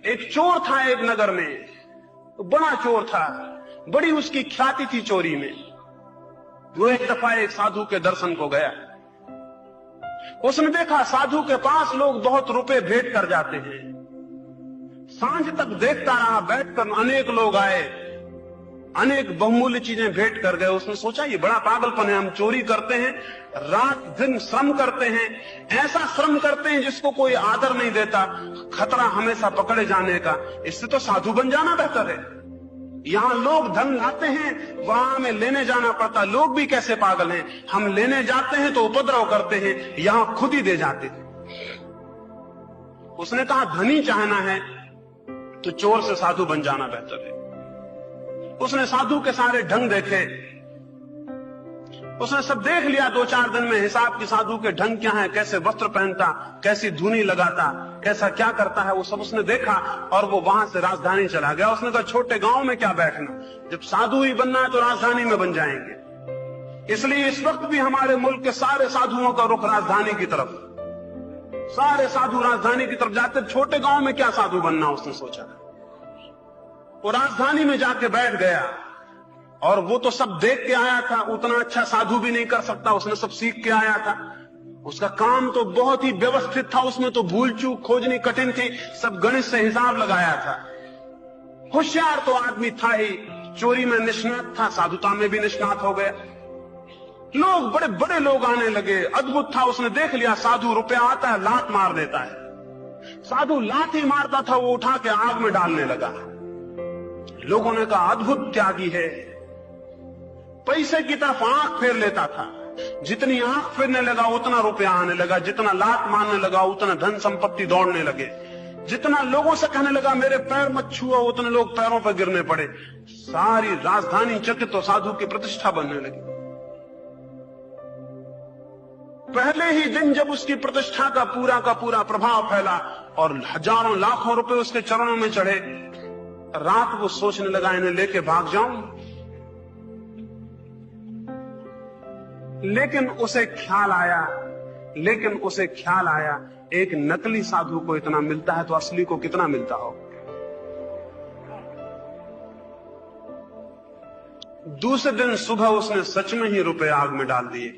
एक चोर था एक नगर में, बड़ा चोर था, बड़ी उसकी ख्याति थी चोरी में। वो एक दफा एक साधु के दर्शन को गया। उसने देखा साधु के पास लोग बहुत रुपए भेंट कर जाते हैं। सांझ तक देखता रहा बैठकर, अनेक लोग आए, अनेक बहुमूल्य चीजें भेंट कर गए। उसने सोचा ये बड़ा पागलपन है, हम चोरी करते हैं, रात दिन श्रम करते हैं, ऐसा श्रम करते हैं जिसको कोई आदर नहीं देता, खतरा हमेशा पकड़े जाने का, इससे तो साधु बन जाना बेहतर है। यहां लोग धन लाते हैं, वहां हमें लेने जाना पड़ता। लोग भी कैसे पागल हैं, हम लेने जाते हैं तो उपद्रव करते हैं, यहां खुद ही दे जाते हैं। उसने कहा धनी चाहना है तो चोर से साधु बन जाना बेहतर है। उसने साधु के सारे ढंग देखे, उसने सब देख लिया। 2-4 दिन में हिसाब की साधु के ढंग क्या है, कैसे वस्त्र पहनता, कैसी धुनी लगाता, कैसा क्या करता है, वो सब उसने देखा और वो वहां से राजधानी चला गया। उसने कहा छोटे गांव में क्या बैठना, जब साधु ही बनना है तो राजधानी में बन जाएंगे। इसलिए इस वक्त भी हमारे मुल्क के सारे साधुओं का रुख राजधानी की तरफ, सारे साधु राजधानी की तरफ जाते। छोटे गांव में क्या साधु बनना, उसने सोचा। वो राजधानी में जाके बैठ गया और वो तो सब देख के आया था, उतना अच्छा साधु भी नहीं कर सकता, उसने सब सीख के आया था। उसका काम तो बहुत ही व्यवस्थित था, उसमें तो भूल चूक खोजनी कठिन थी, सब गणित से हिसाब लगाया था। होशियार तो आदमी था ही, चोरी में निष्णात था, साधुता में भी निष्णात हो गया। लोग बड़े बड़े लोग आने लगे, अद्भुत था। उसने देख लिया साधु रुपया आता है लात मार देता है, साधु लात ही मारता था, वो उठा के आग में डालने लगा। लोगों ने कहा अद्भुत त्यागी है। पैसे की तरफ आंख फेर लेता था, जितनी आंख फेरने लगा उतना रुपया आने लगा, जितना लात मारने लगा उतना धन संपत्ति दौड़ने लगे, जितना लोगों से कहने लगा मेरे पैर मत छुओ उतने लोग पैरों पर गिरने पड़े। सारी राजधानी चकित तो साधु की प्रतिष्ठा बनने लगी। पहले ही दिन जब उसकी प्रतिष्ठा का पूरा प्रभाव फैला और हजारों लाखों रुपए उसके चरणों में चढ़े, रात वो सोचने लगा इन्हें लेके भाग जाऊं। लेकिन उसे ख्याल आया एक नकली साधु को इतना मिलता है तो असली को कितना मिलता हो। दूसरे दिन सुबह उसने सच में ही रुपए आग में डाल दिए।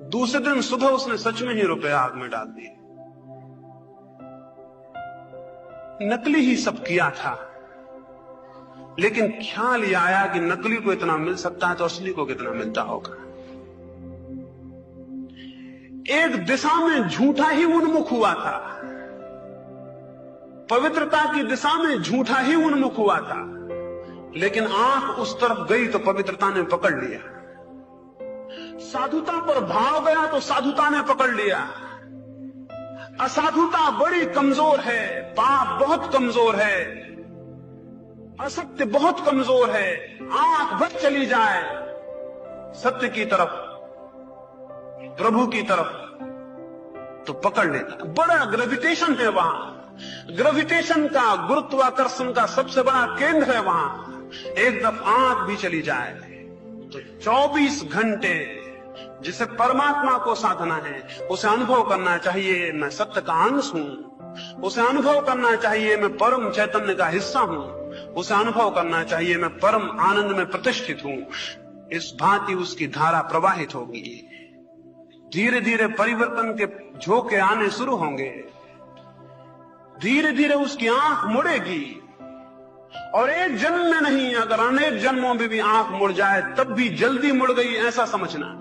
दूसरे दिन सुबह उसने सच में ही रुपए आग में डाल दिए। नकली ही सब किया था, लेकिन ख्याल ये आया कि नकली को इतना मिल सकता है तो असली को कितना मिलता होगा। एक दिशा में झूठा ही उन्मुख हुआ था, पवित्रता की दिशा में झूठा ही उन्मुख हुआ था, लेकिन आंख उस तरफ गई तो पवित्रता ने पकड़ लिया। साधुता पर भाव गया तो साधुता ने पकड़ लिया। असाधुता बड़ी कमजोर है, पाप बहुत कमजोर है, असत्य बहुत कमजोर है। आंख बच चली जाए सत्य की तरफ, प्रभु की तरफ, तो पकड़ लेता। बड़ा ग्रेविटेशन है वहां, ग्रेविटेशन का, गुरुत्वाकर्षण का सबसे बड़ा केंद्र है वहां। एक दफा आंख भी चली जाए तो 24 घंटे जिसे परमात्मा को साधना है, उसे अनुभव करना चाहिए मैं सत्य का अंश हूं, उसे अनुभव करना चाहिए मैं परम चैतन्य का हिस्सा हूं, उसे अनुभव करना चाहिए मैं परम आनंद में प्रतिष्ठित हूं। इस भांति उसकी धारा प्रवाहित होगी। धीरे धीरे परिवर्तन के झोंके आने शुरू होंगे। धीरे धीरे उसकी आंख मुड़ेगी और एक जन्म में नहीं, अगर अनेक जन्मों में भी आंख मुड़ जाए तब भी जल्दी मुड़ गई ऐसा समझना।